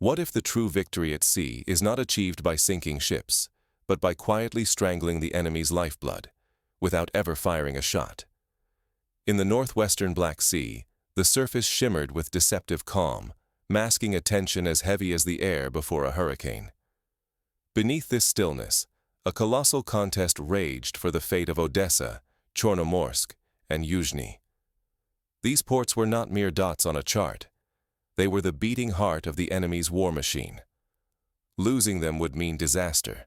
What if the true victory at sea is not achieved by sinking ships, but by quietly strangling the enemy's lifeblood, without ever firing a shot? In the northwestern Black Sea, the surface shimmered with deceptive calm, masking a tension as heavy as the air before a hurricane. Beneath this stillness, a colossal contest raged for the fate of Odessa, Chornomorsk, and Yuzhny. These ports were not mere dots on a chart. They were the beating heart of the enemy's war machine. Losing them would mean disaster.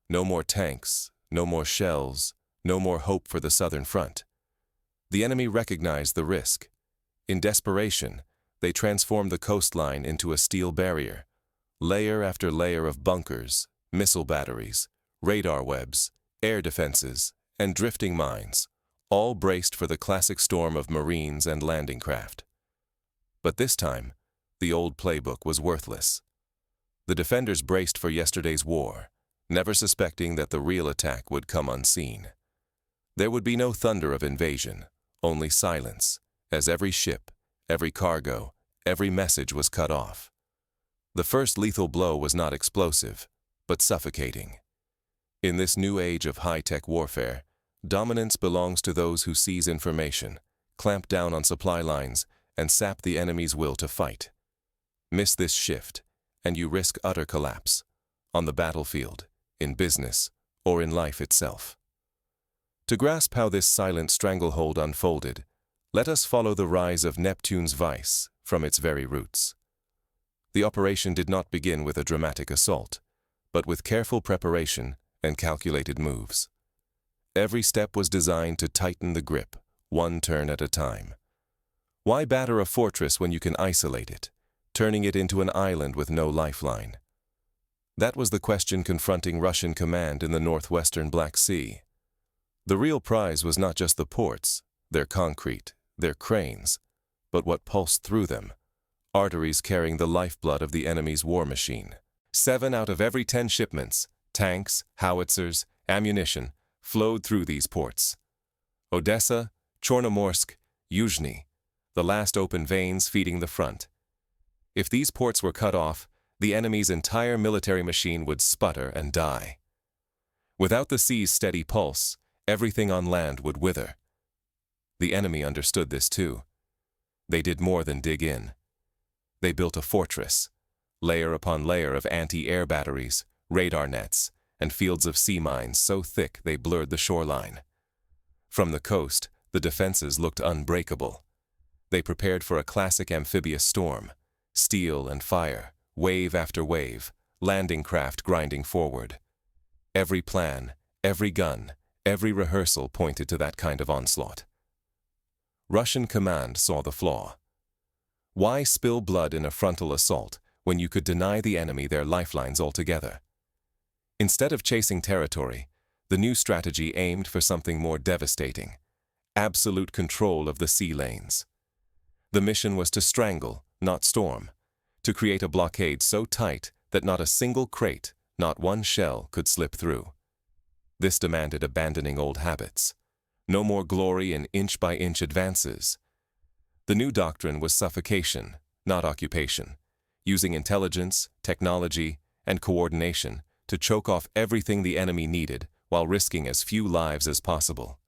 No more tanks, no more shells, no more hope for the southern front. The enemy recognized the risk. In desperation, they transformed the coastline into a steel barrier, layer after layer of bunkers, missile batteries, radar webs, air defenses, and drifting mines, all braced for the classic storm of marines and landing craft. But this time, the old playbook was worthless. The defenders braced for yesterday's war, never suspecting that the real attack would come unseen. There would be no thunder of invasion, only silence, as every ship, every cargo, every message was cut off. The first lethal blow was not explosive, but suffocating. In this new age of high-tech warfare, dominance belongs to those who seize information, clamp down on supply lines, and sap the enemy's will to fight. Miss this shift, and you risk utter collapse, on the battlefield, in business, or in life itself. To grasp how this silent stranglehold unfolded, let us follow the rise of Neptune's Vise from its very roots. The operation did not begin with a dramatic assault, but with careful preparation and calculated moves. Every step was designed to tighten the grip, one turn at a time. Why batter a fortress when you can isolate it, turning it into an island with no lifeline? That was the question confronting Russian command in the northwestern Black Sea. The real prize was not just the ports, their concrete, their cranes, but what pulsed through them, arteries carrying the lifeblood of the enemy's war machine. 7 out of every 10 shipments, tanks, howitzers, ammunition, flowed through these ports. Odessa, Chornomorsk, Yuzhny, the last open veins feeding the front. If these ports were cut off, the enemy's entire military machine would sputter and die. Without the sea's steady pulse, everything on land would wither. The enemy understood this too. They did more than dig in. They built a fortress, layer upon layer of anti-air batteries, radar nets, and fields of sea mines so thick they blurred the shoreline. From the coast, the defenses looked unbreakable. They prepared for a classic amphibious storm, steel and fire, wave after wave, landing craft grinding forward. Every plan, every gun, every rehearsal pointed to that kind of onslaught. Russian command saw the flaw. Why spill blood in a frontal assault when you could deny the enemy their lifelines altogether? Instead of chasing territory, the new strategy aimed for something more devastating: absolute control of the sea lanes. The mission was to strangle, not storm, to create a blockade so tight that not a single crate, not one shell could slip through. This demanded abandoning old habits. No more glory in inch-by-inch advances. The new doctrine was suffocation, not occupation, using intelligence, technology, and coordination to choke off everything the enemy needed while risking as few lives as possible.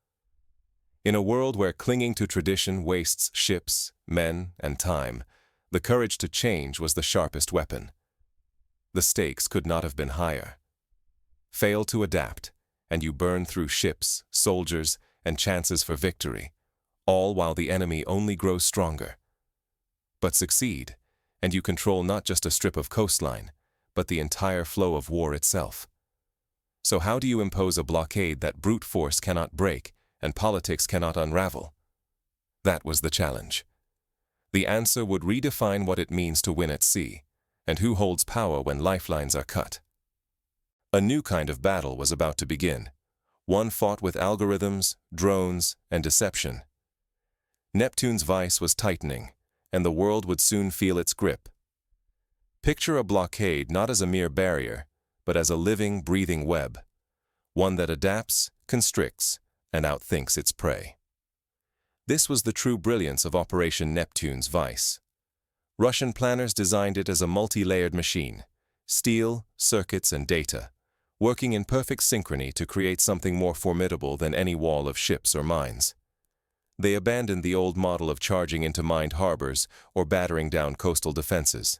In a world where clinging to tradition wastes ships, men, and time, the courage to change was the sharpest weapon. The stakes could not have been higher. Fail to adapt, and you burn through ships, soldiers, and chances for victory, all while the enemy only grows stronger. But succeed, and you control not just a strip of coastline, but the entire flow of war itself. So how do you impose a blockade that brute force cannot break and politics cannot unravel? That was the challenge. The answer would redefine what it means to win at sea, and who holds power when lifelines are cut. A new kind of battle was about to begin, one fought with algorithms, drones, and deception. Neptune's Vise was tightening, and the world would soon feel its grip. Picture a blockade not as a mere barrier, but as a living, breathing web, one that adapts, constricts, and outthinks its prey. This was the true brilliance of Operation Neptune's Vise. Russian planners designed it as a multi-layered machine, steel, circuits, and data, working in perfect synchrony to create something more formidable than any wall of ships or mines. They abandoned the old model of charging into mined harbors or battering down coastal defenses.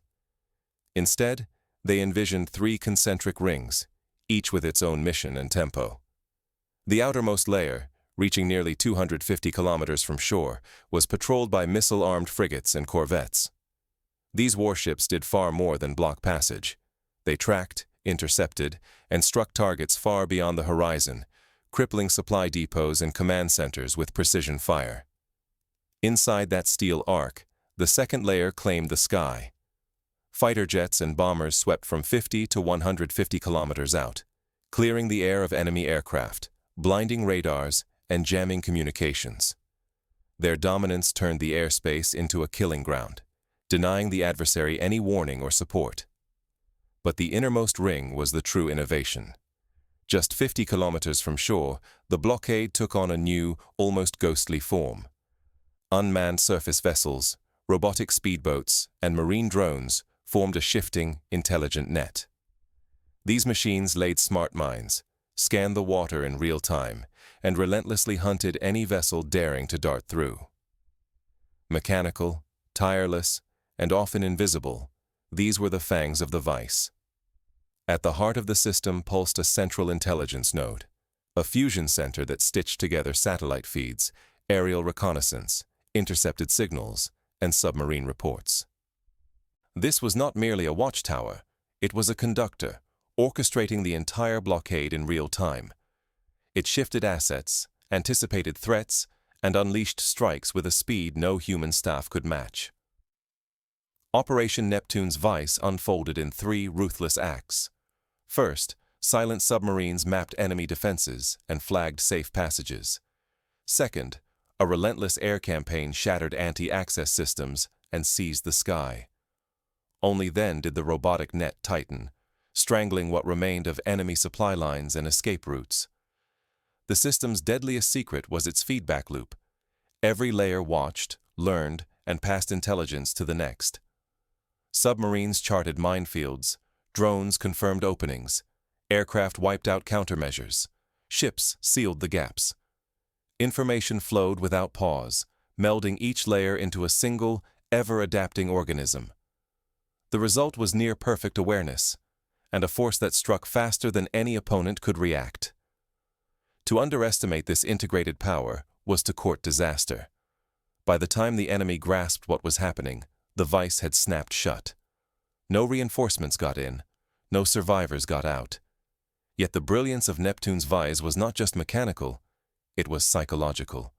Instead, they envisioned 3 concentric rings, each with its own mission and tempo. The outermost layer, reaching nearly 250 kilometers from shore, was patrolled by missile-armed frigates and corvettes. These warships did far more than block passage. They tracked, intercepted, and struck targets far beyond the horizon, crippling supply depots and command centers with precision fire. Inside that steel arc, the second layer claimed the sky. Fighter jets and bombers swept from 50 to 150 kilometers out, clearing the air of enemy aircraft, blinding radars, and jamming communications. Their dominance turned the airspace into a killing ground, denying the adversary any warning or support. But the innermost ring was the true innovation. Just 50 kilometers from shore, the blockade took on a new, almost ghostly form. Unmanned surface vessels, robotic speedboats, and marine drones formed a shifting, intelligent net. These machines laid smart mines, scanned the water in real time, and relentlessly hunted any vessel daring to dart through. Mechanical, tireless, and often invisible, these were the fangs of the Vise. At the heart of the system pulsed a central intelligence node, a fusion center that stitched together satellite feeds, aerial reconnaissance, intercepted signals, and submarine reports. This was not merely a watchtower, it was a conductor, orchestrating the entire blockade in real time. It shifted assets, anticipated threats, and unleashed strikes with a speed no human staff could match. Operation Neptune's Vise unfolded in 3 ruthless acts. First, silent submarines mapped enemy defenses and flagged safe passages. Second, a relentless air campaign shattered anti-access systems and seized the sky. Only then did the robotic net tighten, strangling what remained of enemy supply lines and escape routes. The system's deadliest secret was its feedback loop. Every layer watched, learned, and passed intelligence to the next. Submarines charted minefields, drones confirmed openings, aircraft wiped out countermeasures, ships sealed the gaps. Information flowed without pause, melding each layer into a single, ever-adapting organism. The result was near-perfect awareness, and a force that struck faster than any opponent could react. To underestimate this integrated power was to court disaster. By the time the enemy grasped what was happening, the Vise had snapped shut. No reinforcements got in, no survivors got out. Yet the brilliance of Neptune's Vise was not just mechanical, it was psychological.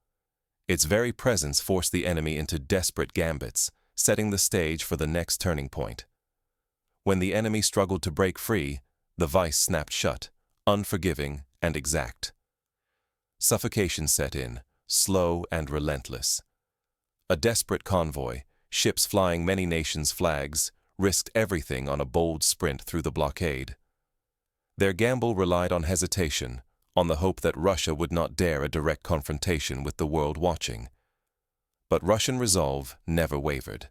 Its very presence forced the enemy into desperate gambits, setting the stage for the next turning point. When the enemy struggled to break free, the Vise snapped shut, unforgiving and exact. Suffocation set in, slow and relentless. A desperate convoy, ships flying many nations' flags, risked everything on a bold sprint through the blockade. Their gamble relied on hesitation, on the hope that Russia would not dare a direct confrontation with the world watching. But Russian resolve never wavered.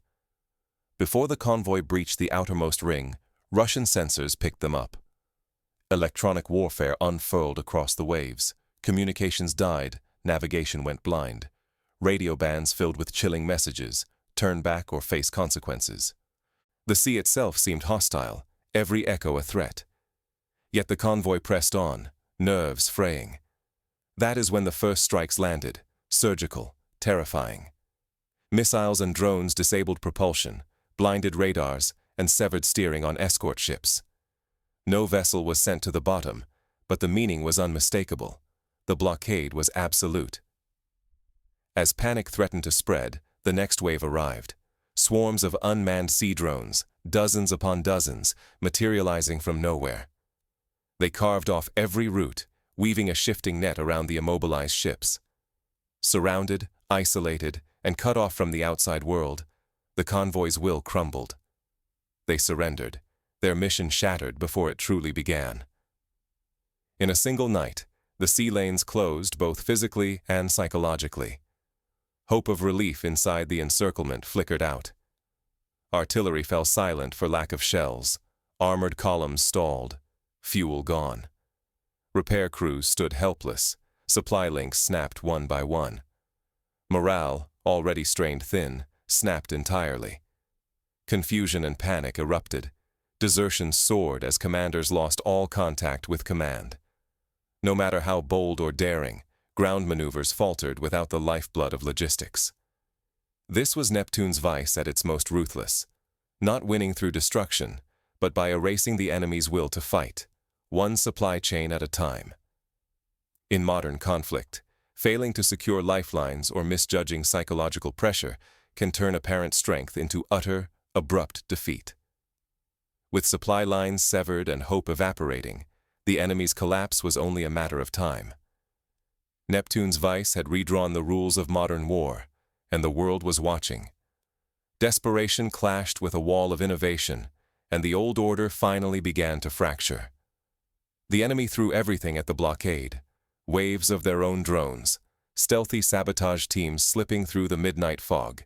Before the convoy breached the outermost ring, Russian sensors picked them up. Electronic warfare unfurled across the waves. Communications died, navigation went blind. Radio bands filled with chilling messages, turn back or face consequences. The sea itself seemed hostile, every echo a threat. Yet the convoy pressed on, nerves fraying. That is when the first strikes landed, surgical, terrifying. Missiles and drones disabled propulsion, blinded radars, and severed steering on escort ships. No vessel was sent to the bottom, but the meaning was unmistakable. The blockade was absolute. As panic threatened to spread, the next wave arrived. Swarms of unmanned sea drones, dozens upon dozens, materializing from nowhere. They carved off every route, weaving a shifting net around the immobilized ships. Surrounded, isolated, and cut off from the outside world, the convoy's will crumbled. They surrendered, their mission shattered before it truly began. In a single night, the sea lanes closed both physically and psychologically. Hope of relief inside the encirclement flickered out. Artillery fell silent for lack of shells. Armored columns stalled. Fuel gone. Repair crews stood helpless. Supply links snapped one by one. Morale, already strained thin, snapped entirely. Confusion and panic erupted. Desertion soared as commanders lost all contact with command. No matter how bold or daring, ground maneuvers faltered without the lifeblood of logistics. This was Neptune's Vise at its most ruthless, not winning through destruction, but by erasing the enemy's will to fight, one supply chain at a time. In modern conflict, failing to secure lifelines or misjudging psychological pressure can turn apparent strength into utter, abrupt defeat. With supply lines severed and hope evaporating, the enemy's collapse was only a matter of time. Neptune's Vise had redrawn the rules of modern war, and the world was watching. Desperation clashed with a wall of innovation, and the old order finally began to fracture. The enemy threw everything at the blockade: waves of their own drones, stealthy sabotage teams slipping through the midnight fog,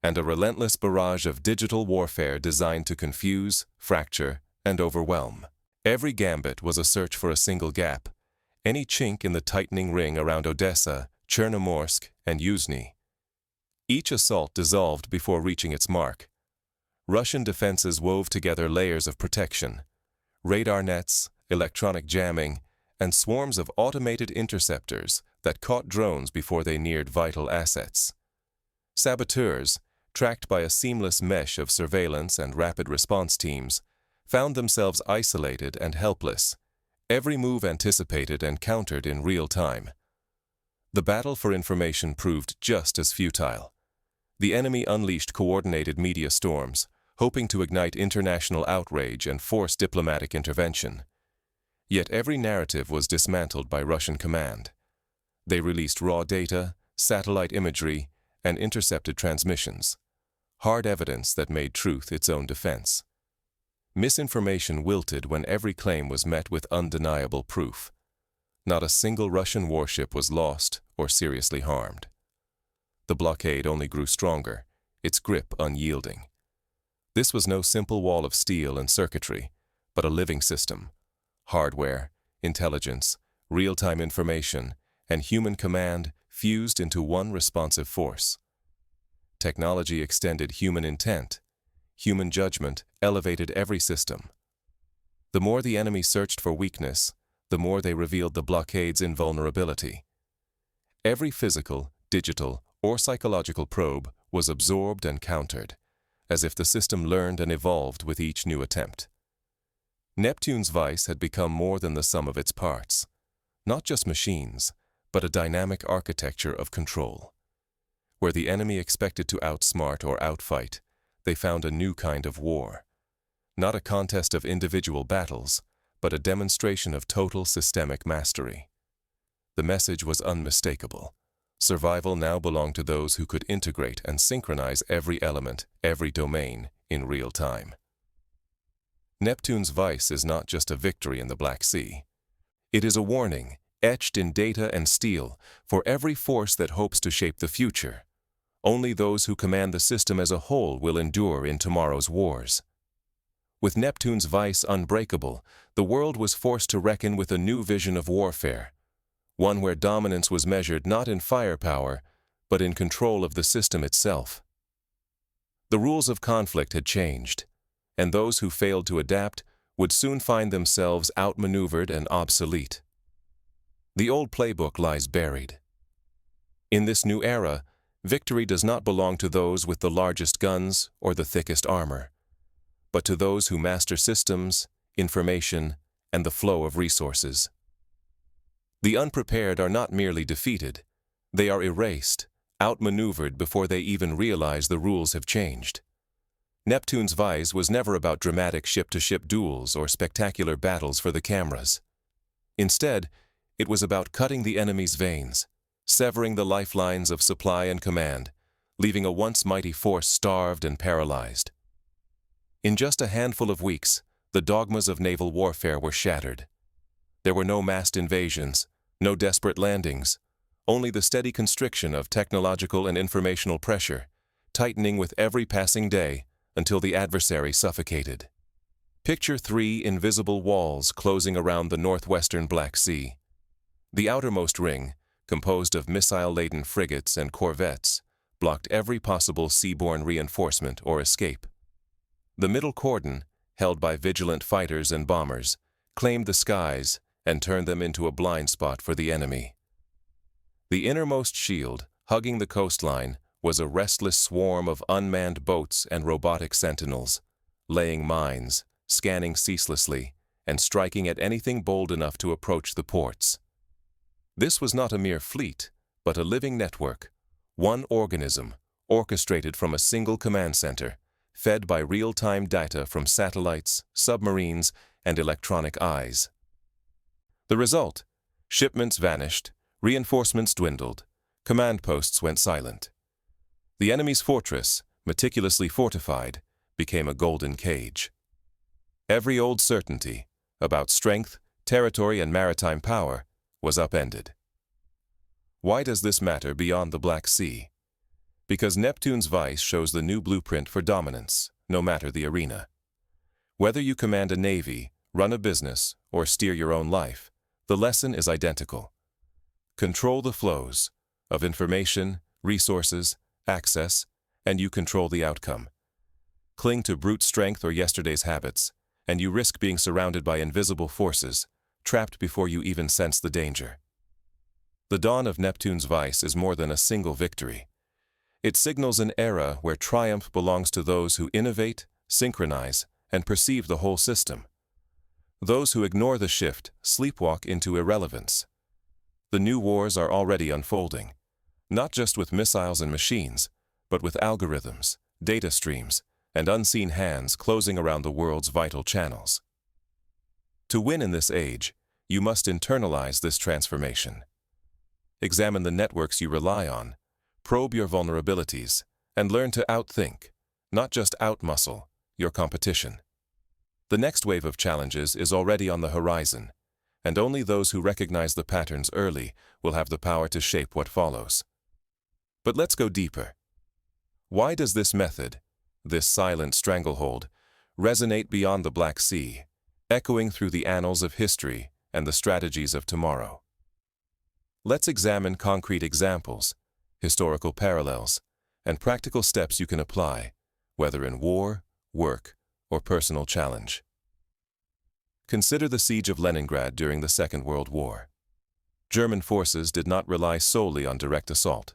and a relentless barrage of digital warfare designed to confuse, fracture, and overwhelm. Every gambit was a search for a single gap, any chink in the tightening ring around Odessa, Chornomorsk, and Yuzhny. Each assault dissolved before reaching its mark. Russian defenses wove together layers of protection: radar nets, electronic jamming, and swarms of automated interceptors that caught drones before they neared vital assets. Saboteurs, tracked by a seamless mesh of surveillance and rapid response teams, found themselves isolated and helpless, every move anticipated and countered in real time. The battle for information proved just as futile. The enemy unleashed coordinated media storms, hoping to ignite international outrage and force diplomatic intervention. Yet every narrative was dismantled by Russian command. They released raw data, satellite imagery, and intercepted transmissions, hard evidence that made truth its own defense. Misinformation wilted when every claim was met with undeniable proof. Not a single Russian warship was lost or seriously harmed. The blockade only grew stronger, its grip unyielding. This was no simple wall of steel and circuitry, but a living system. Hardware, intelligence, real-time information, and human command fused into one responsive force. Technology extended human intent. Human judgment elevated every system. The more the enemy searched for weakness, the more they revealed the blockade's invulnerability. Every physical, digital, or psychological probe was absorbed and countered, as if the system learned and evolved with each new attempt. Neptune's Vise had become more than the sum of its parts, not just machines, but a dynamic architecture of control. Where the enemy expected to outsmart or outfight, they found a new kind of war. Not a contest of individual battles, but a demonstration of total systemic mastery. The message was unmistakable. Survival now belonged to those who could integrate and synchronize every element, every domain, in real time. Neptune's Vise is not just a victory in the Black Sea. It is a warning, etched in data and steel, for every force that hopes to shape the future. Only those who command the system as a whole will endure in tomorrow's wars. With Neptune's Vise unbreakable, the world was forced to reckon with a new vision of warfare, one where dominance was measured not in firepower, but in control of the system itself. The rules of conflict had changed, and those who failed to adapt would soon find themselves outmaneuvered and obsolete. The old playbook lies buried. In this new era, victory does not belong to those with the largest guns or the thickest armor, but to those who master systems, information, and the flow of resources. The unprepared are not merely defeated, they are erased, outmaneuvered before they even realize the rules have changed. Neptune's Vise was never about dramatic ship-to-ship duels or spectacular battles for the cameras. Instead, it was about cutting the enemy's veins, severing the lifelines of supply and command, leaving a once mighty force starved and paralyzed. In just a handful of weeks, the dogmas of naval warfare were shattered. There were no massed invasions, no desperate landings, only the steady constriction of technological and informational pressure, tightening with every passing day until the adversary suffocated. Picture 3 invisible walls closing around the northwestern Black Sea. The outermost ring, composed of missile-laden frigates and corvettes, blocked every possible seaborne reinforcement or escape. The middle cordon, held by vigilant fighters and bombers, claimed the skies and turned them into a blind spot for the enemy. The innermost shield, hugging the coastline, was a restless swarm of unmanned boats and robotic sentinels, laying mines, scanning ceaselessly, and striking at anything bold enough to approach the ports. This was not a mere fleet, but a living network, one organism, orchestrated from a single command center, fed by real-time data from satellites, submarines, and electronic eyes. The result: shipments vanished, reinforcements dwindled, command posts went silent. The enemy's fortress, meticulously fortified, became a golden cage. Every old certainty about strength, territory, and maritime power was upended. Why does this matter beyond the Black Sea? Because Neptune's Vise shows the new blueprint for dominance, no matter the arena. Whether you command a navy, run a business, or steer your own life, the lesson is identical. Control the flows of information, resources, access, and you control the outcome. Cling to brute strength or yesterday's habits, and you risk being surrounded by invisible forces, trapped before you even sense the danger. The dawn of Neptune's Vise is more than a single victory. It signals an era where triumph belongs to those who innovate, synchronize, and perceive the whole system. Those who ignore the shift sleepwalk into irrelevance. The new wars are already unfolding, not just with missiles and machines, but with algorithms, data streams, and unseen hands closing around the world's vital channels. To win in this age, you must internalize this transformation. Examine the networks you rely on, probe your vulnerabilities, and learn to outthink, not just outmuscle, your competition. The next wave of challenges is already on the horizon, and only those who recognize the patterns early will have the power to shape what follows. But let's go deeper. Why does this method, this silent stranglehold, resonate beyond the Black Sea, echoing through the annals of history and the strategies of tomorrow? Let's examine concrete examples, historical parallels, and practical steps you can apply, whether in war, work, or personal challenge. Consider the siege of Leningrad during the Second World War. German forces did not rely solely on direct assault.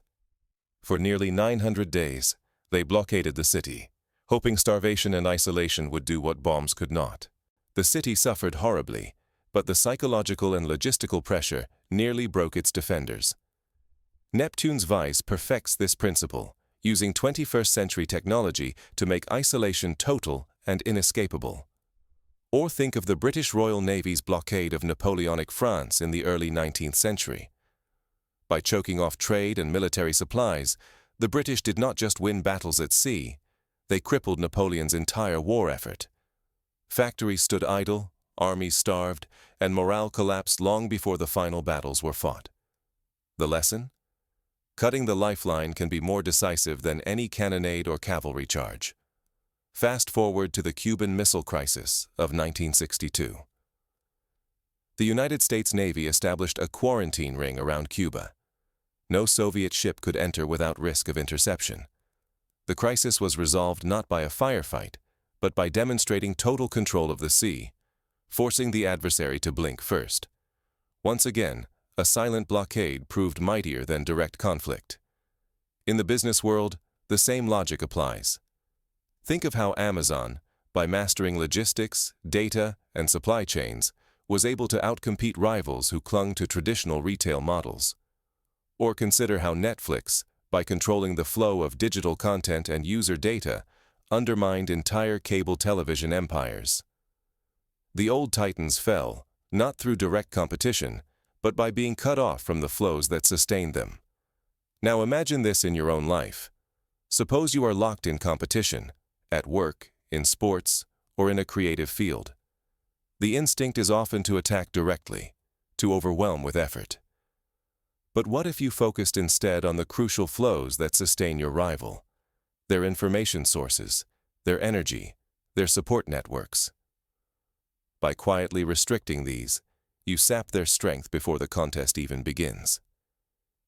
For nearly 900 days, they blockaded the city, hoping starvation and isolation would do what bombs could not. The city suffered horribly, but the psychological and logistical pressure nearly broke its defenders. Neptune's Vise perfects this principle, using 21st-century technology to make isolation total and inescapable. Or think of the British Royal Navy's blockade of Napoleonic France in the early 19th century. By choking off trade and military supplies, the British did not just win battles at sea, they crippled Napoleon's entire war effort. Factories stood idle, armies starved, and morale collapsed long before the final battles were fought. The lesson? Cutting the lifeline can be more decisive than any cannonade or cavalry charge. Fast forward to the Cuban Missile Crisis of 1962. The United States Navy established a quarantine ring around Cuba. No Soviet ship could enter without risk of interception. The crisis was resolved not by a firefight, but by demonstrating total control of the sea, forcing the adversary to blink first. Once again, a silent blockade proved mightier than direct conflict. In the business world, the same logic applies. Think of how Amazon, by mastering logistics, data, and supply chains, was able to outcompete rivals who clung to traditional retail models. Or consider how Netflix, by controlling the flow of digital content and user data, undermined entire cable television empires. The old titans fell, not through direct competition, but by being cut off from the flows that sustained them. Now imagine this in your own life. Suppose you are locked in competition, at work, in sports, or in a creative field. The instinct is often to attack directly, to overwhelm with effort. But what if you focused instead on the crucial flows that sustain your rival? Their information sources, their energy, their support networks. By quietly restricting these, you sap their strength before the contest even begins.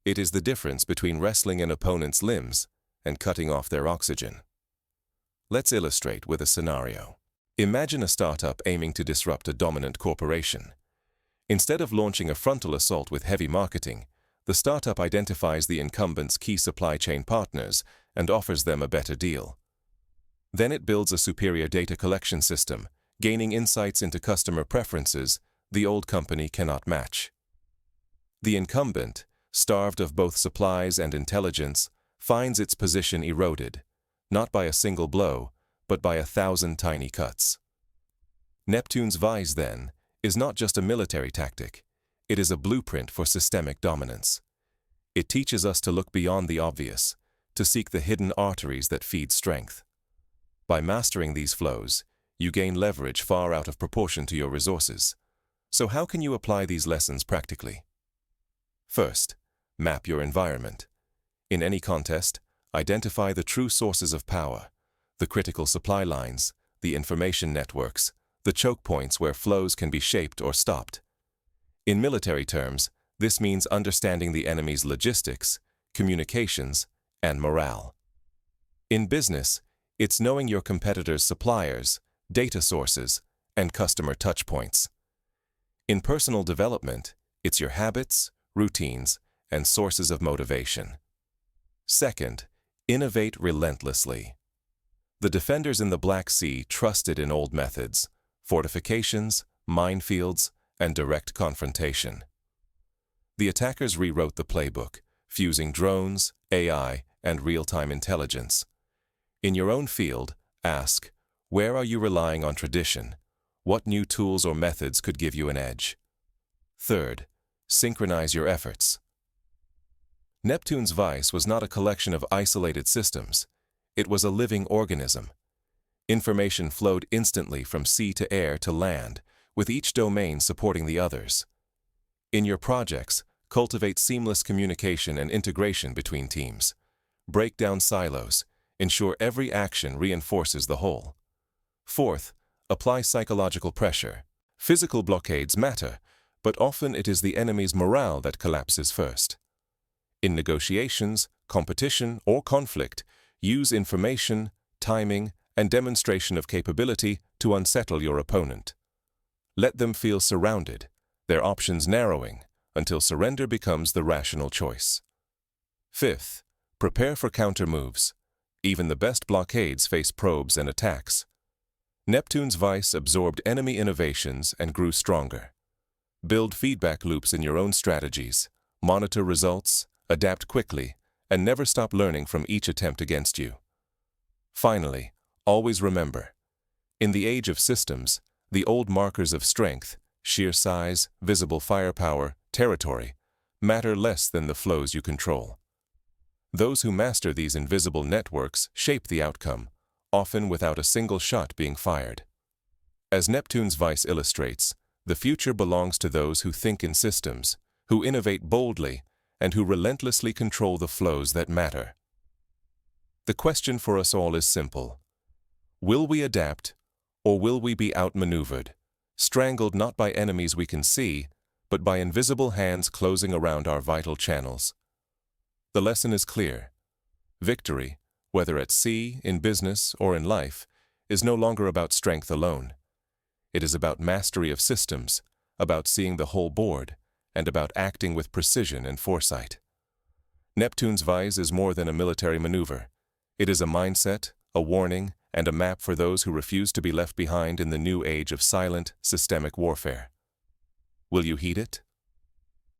It is the difference between wrestling an opponent's limbs and cutting off their oxygen. Let's illustrate with a scenario. Imagine a startup aiming to disrupt a dominant corporation. Instead of launching a frontal assault with heavy marketing, the startup identifies the incumbent's key supply chain partners and offers them a better deal. Then it builds a superior data collection system, gaining insights into customer preferences the old company cannot match. The incumbent, starved of both supplies and intelligence, finds its position eroded, not by a single blow, but by 1,000 tiny cuts. Neptune's Vise, then, is not just a military tactic, it is a blueprint for systemic dominance. It teaches us to look beyond the obvious, to seek the hidden arteries that feed strength. By mastering these flows, you gain leverage far out of proportion to your resources. So how can you apply these lessons practically? First, map your environment. In any contest, identify the true sources of power, the critical supply lines, the information networks, the choke points where flows can be shaped or stopped. In military terms, this means understanding the enemy's logistics, communications, and morale. In business, it's knowing your competitors' suppliers, data sources, and customer touchpoints. In personal development, it's your habits, routines, and sources of motivation. Second, innovate relentlessly. The defenders in the Black Sea trusted in old methods, fortifications, minefields, and direct confrontation. The attackers rewrote the playbook, fusing drones, AI, and real-time intelligence. In your own field, ask, where are you relying on tradition? What new tools or methods could give you an edge? Third, synchronize your efforts. Neptune's Vise was not a collection of isolated systems. It was a living organism. Information flowed instantly from sea to air to land, with each domain supporting the others. In your projects, cultivate seamless communication and integration between teams. Break down silos. Ensure every action reinforces the whole. Fourth, apply psychological pressure. Physical blockades matter, but often it is the enemy's morale that collapses first. In negotiations, competition, or conflict, use information, timing, and demonstration of capability to unsettle your opponent. Let them feel surrounded, their options narrowing, until surrender becomes the rational choice. Fifth, prepare for counter moves. Even the best blockades face probes and attacks. Neptune's Vise absorbed enemy innovations and grew stronger. Build feedback loops in your own strategies, monitor results, adapt quickly, and never stop learning from each attempt against you. Finally, always remember, in the age of systems, the old markers of strength, sheer size, visible firepower, territory, matter less than the flows you control. Those who master these invisible networks shape the outcome, often without a single shot being fired. As Neptune's Vise illustrates, the future belongs to those who think in systems, who innovate boldly, and who relentlessly control the flows that matter. The question for us all is simple. Will we adapt, or will we be outmaneuvered, strangled not by enemies we can see, but by invisible hands closing around our vital channels? The lesson is clear. Victory, whether at sea, in business, or in life, is no longer about strength alone. It is about mastery of systems, about seeing the whole board, and about acting with precision and foresight. Neptune's Vise is more than a military maneuver. It is a mindset, a warning, and a map for those who refuse to be left behind in the new age of silent, systemic warfare. Will you heed it?